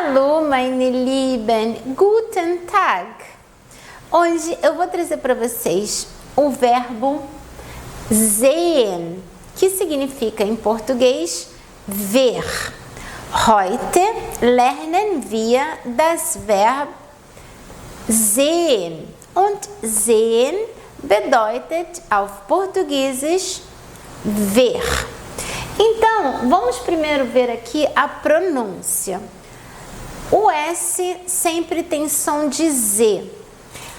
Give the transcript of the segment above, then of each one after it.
Hallo, meine Lieben, guten Tag. Hoje eu vou trazer para vocês o verbo sehen, que significa em português ver. Heute lernen wir das Verb sehen. Und sehen bedeutet auf Portugiesisch ver. Então, vamos primeiro ver aqui a pronúncia. O S sempre tem som de Z.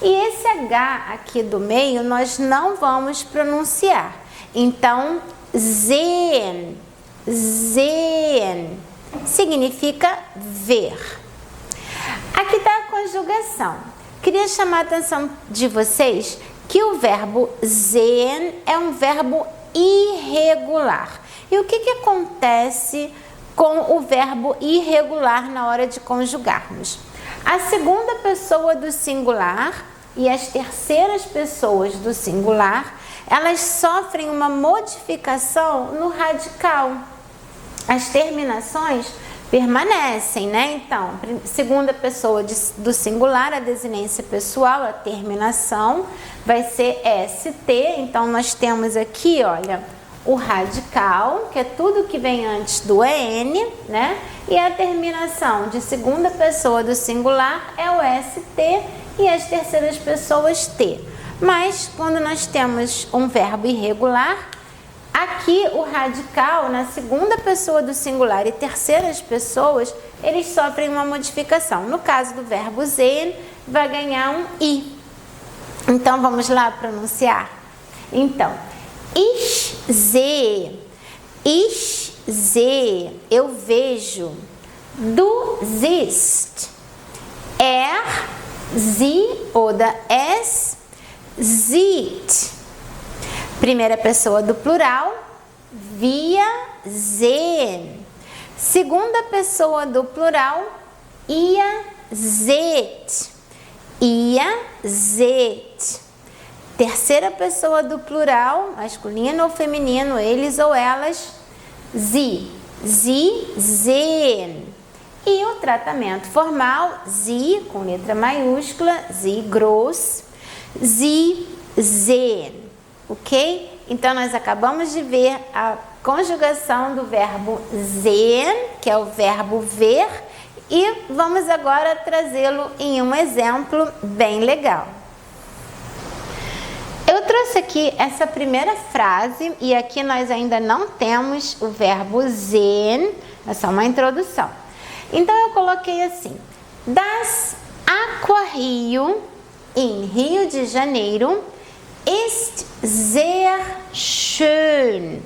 E esse H aqui do meio nós não vamos pronunciar. Então, sehen, sehen, significa ver. Aqui está a conjugação. Queria chamar a atenção de vocês que o verbo sehen é um verbo irregular. E o que acontece com o verbo irregular na hora de conjugarmos? A segunda pessoa do singular e as terceiras pessoas do singular, elas sofrem uma modificação no radical. As terminações permanecem, né? Então, segunda pessoa do singular, a desinência pessoal, a terminação vai ser ST. Então, nós temos aqui, olha, o radical, que é tudo que vem antes do EN, né? E a terminação de segunda pessoa do singular é o ST e as terceiras pessoas T. Mas, quando nós temos um verbo irregular, aqui o radical, na segunda pessoa do singular e terceiras pessoas, eles sofrem uma modificação. No caso do verbo sehen, vai ganhar um I. Então, vamos lá pronunciar? Então, ich sehe, eu vejo. Du siehst, sie oder es sieht. Primeira pessoa do plural, wir sehen. Segunda pessoa do plural, ihr seht, ihr seht. Terceira pessoa do plural, masculino ou feminino, eles ou elas, sie, sie sehen. E o tratamento formal, sie com letra maiúscula, sie groß, sie sehen. Ok? Então, nós acabamos de ver a conjugação do verbo sehen, que é o verbo ver, e vamos agora trazê-lo em um exemplo bem legal. Eu trouxe aqui essa primeira frase e aqui nós ainda não temos o verbo sehen, é só uma introdução. Então eu coloquei assim: Das Aquarrio em Rio de Janeiro ist sehr schön.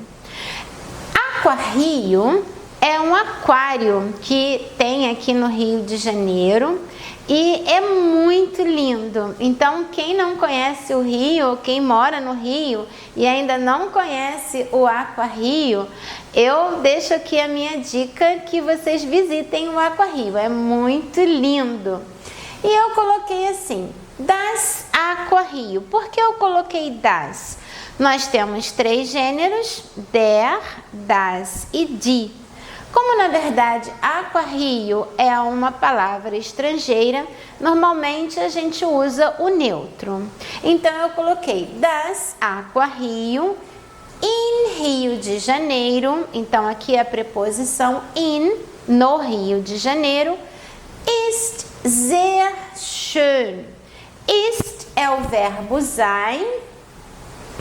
Aquarrio é um aquário que tem aqui no Rio de Janeiro. E é muito lindo. Então, quem não conhece o Rio, ou quem mora no Rio e ainda não conhece o Aquarrio, eu deixo aqui a minha dica que vocês visitem o Aquarrio. É muito lindo. E eu coloquei assim, das Aquarrio. Por que eu coloquei das? Nós temos 3 gêneros, der, das e die. Como, na verdade, Aquarrio é uma palavra estrangeira, normalmente a gente usa o neutro. Então, eu coloquei das Aquarrio em Rio de Janeiro. Então, aqui é a preposição in, no Rio de Janeiro. Ist sehr schön. Ist é o verbo sein,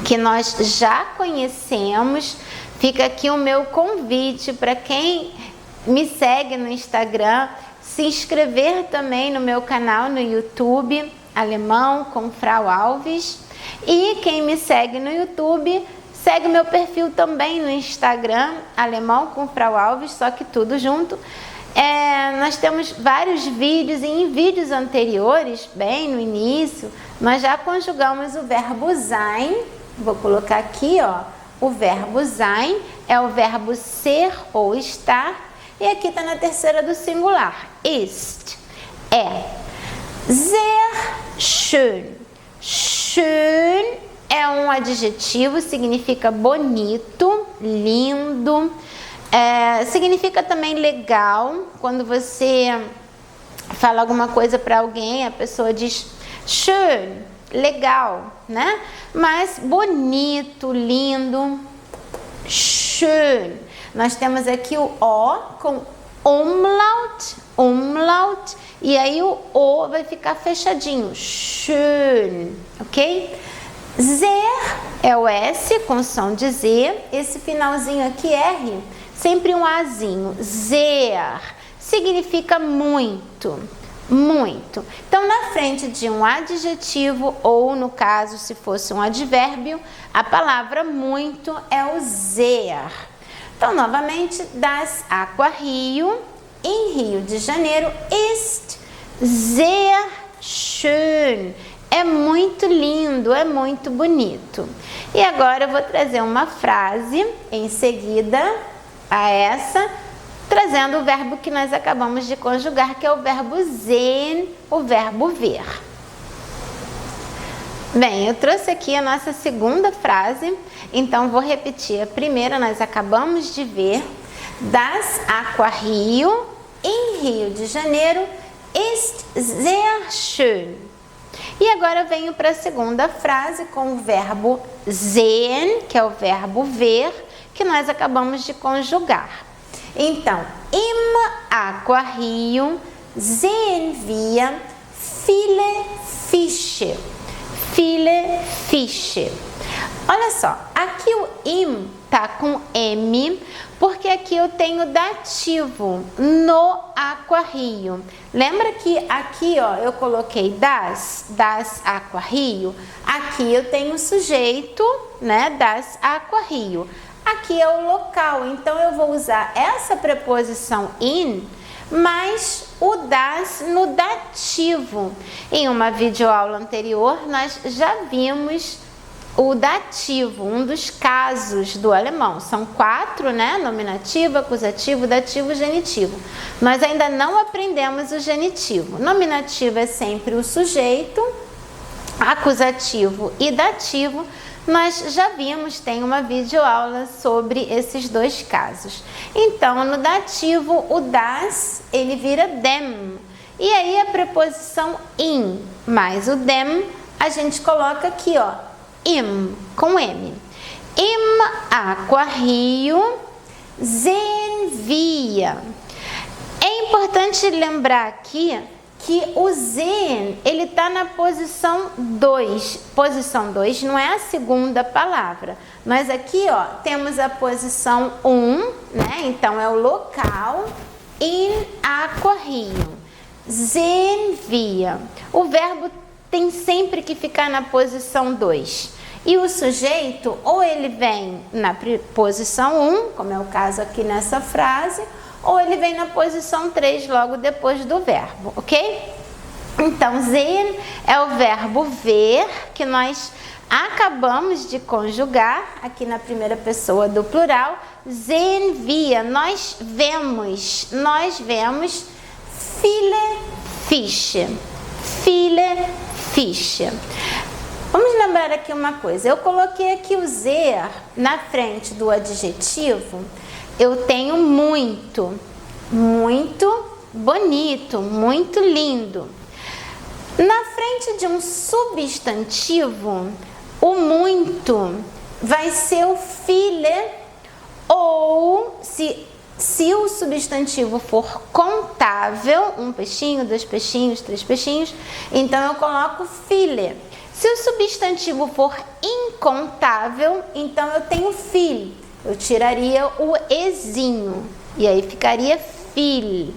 que nós já conhecemos. Fica aqui o meu convite para quem me segue no Instagram, se inscrever também no meu canal no YouTube, Alemão com Frau Alves. E quem me segue no YouTube, segue o meu perfil também no Instagram, Alemão com Frau Alves, só que tudo junto. Nós temos vários vídeos e em vídeos anteriores, bem no início, nós já conjugamos o verbo sein. Vou colocar aqui, ó. O verbo sein é o verbo ser ou estar. E aqui está na terceira do singular. Ist, é. Sehr schön. Schön é um adjetivo, significa bonito, lindo. Significa também legal. Quando você fala alguma coisa para alguém, a pessoa diz schön, legal, né? Mas bonito, lindo, schön. Nós temos aqui o O com umlaut, e aí o O vai ficar fechadinho, schön, ok? Sehr é o S com som de Z, esse finalzinho aqui R, sempre um Azinho, sehr, significa muito, muito. Então, na frente de um adjetivo, ou no caso, se fosse um advérbio, a palavra muito é o sehr. Então, novamente, das Aqua Rio, em Rio de Janeiro, ist sehr schön. É muito lindo, é muito bonito. E agora eu vou trazer uma frase em seguida a essa, trazendo o verbo que nós acabamos de conjugar, que é o verbo sehen, o verbo ver. Bem, eu trouxe aqui a nossa segunda frase, então vou repetir. A primeira nós acabamos de ver, das Aqua Rio, em Rio de Janeiro, ist sehr schön. E agora eu venho para a segunda frase com o verbo sehen, que é o verbo ver, que nós acabamos de conjugar. Então, im Aqua Rio sehen wir viele Fische. Viele Fische. Olha só, aqui o im tá com M, porque aqui eu tenho dativo no Aqua Rio. Lembra que aqui, ó, eu coloquei das Aqua Rio? Aqui eu tenho o sujeito, né, das Aqua Rio. Aqui é o local, então eu vou usar essa preposição in, mais o das no dativo. Em uma videoaula anterior, nós já vimos o dativo, um dos casos do alemão. São 4, né? Nominativo, acusativo, dativo, genitivo. Nós ainda não aprendemos o genitivo. Nominativo é sempre o sujeito, acusativo e dativo. Nós já vimos, tem uma videoaula sobre esses dois casos. Então, no dativo, o das, ele vira dem. E aí, a preposição in mais o dem, a gente coloca aqui, ó, im, com M. Im Aqua Rio sehen wir. É importante lembrar aqui que o sehen, ele está na posição 2. Posição 2 não é a segunda palavra. Nós aqui, ó, temos a posição 1, né? Então, é o local, in Aqua Rio. Sehen wir. O verbo tem sempre que ficar na posição 2. E o sujeito, ou ele vem na posição 1, como é o caso aqui nessa frase, ou ele vem na posição 3 logo depois do verbo, ok? Então, sehen é o verbo ver, que nós acabamos de conjugar aqui na primeira pessoa do plural. Sehen wir, nós vemos viele Fische. Viele Fische. Vamos lembrar aqui uma coisa. Eu coloquei aqui o ser na frente do adjetivo. Eu tenho muito, muito bonito, muito lindo. Na frente de um substantivo, o muito vai ser o viele, ou se o substantivo for contável, um peixinho, 2 peixinhos, 3 peixinhos, então eu coloco viele. Se o substantivo for incontável, então eu tenho viel. Eu tiraria o ezinho e aí ficaria viel.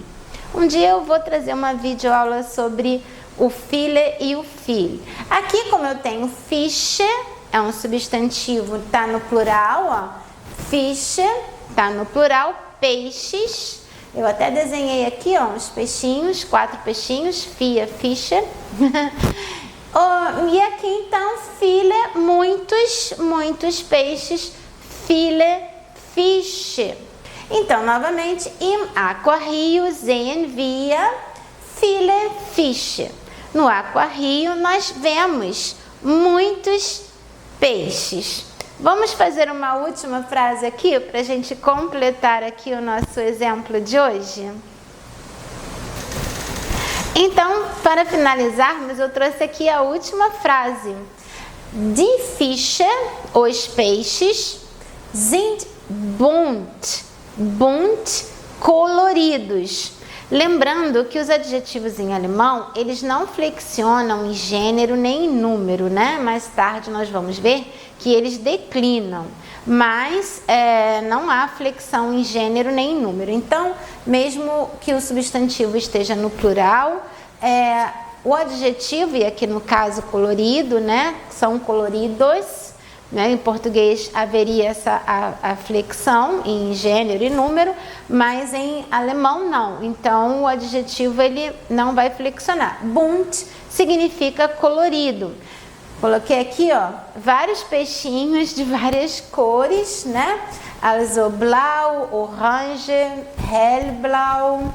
Um dia eu vou trazer uma videoaula sobre o viele e o viel. Aqui, como eu tenho Fische, é um substantivo, tá no plural, ó. Fische, tá no plural, peixes. Eu até desenhei aqui, ó, uns peixinhos, 4 peixinhos, Fische. Oh, e aqui, então, viele, muitos peixes, viele Fische. Então, novamente, im Aqua Rio sehen wir viele Fische. No Aqua Rio, nós vemos muitos peixes. Vamos fazer uma última frase aqui, para a gente completar aqui o nosso exemplo de hoje? Então, para finalizarmos, eu trouxe aqui a última frase. Die Fische, os peixes, sind bunt, bunt, coloridos. Lembrando que os adjetivos em alemão, eles não flexionam em gênero nem em número, né? Mais tarde nós vamos ver que eles declinam, mas não há flexão em gênero nem em número. Então, mesmo que o substantivo esteja no plural, o adjetivo, e aqui no caso colorido, né? São coloridos, né? Em português haveria a flexão em gênero e número, mas em alemão não. Então o adjetivo ele não vai flexionar. Bunt significa colorido. Coloquei aqui, ó, vários peixinhos de várias cores, né? Also blau, orange, hellblau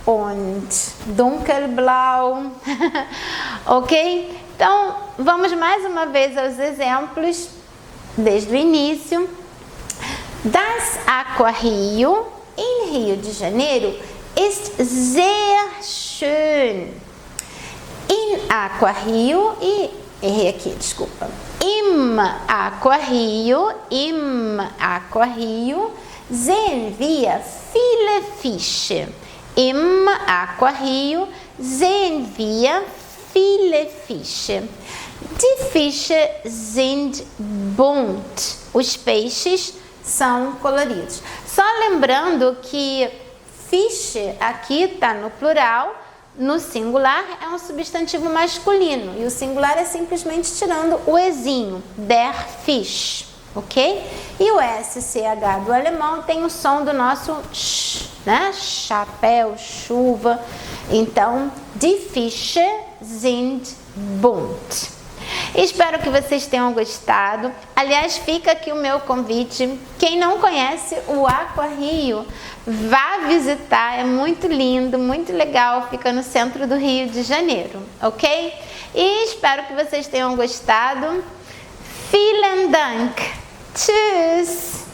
und dunkelblau. Ok? Então vamos mais uma vez aos exemplos. Desde o início. Das Aquarrio, em Rio de Janeiro, ist sehr schön. In Aquarrio, errei aqui, desculpa. Im Aquarrio sehen wir viele Fische. Im Aquarrio sehen wir viele Fische. Die Fische sind bunt. Os peixes são coloridos. Só lembrando que Fische aqui está no plural, no singular é um substantivo masculino e o singular é simplesmente tirando o ezinho, der Fisch, ok? E o SCH do alemão tem o som do nosso sh, né? Chapéu, chuva. Então, die Fische sind bunt. Espero que vocês tenham gostado. Aliás, fica aqui o meu convite. Quem não conhece o Aquarrio, vá visitar. É muito lindo, muito legal. Fica no centro do Rio de Janeiro, ok? E espero que vocês tenham gostado. Vielen Dank. Tschüss.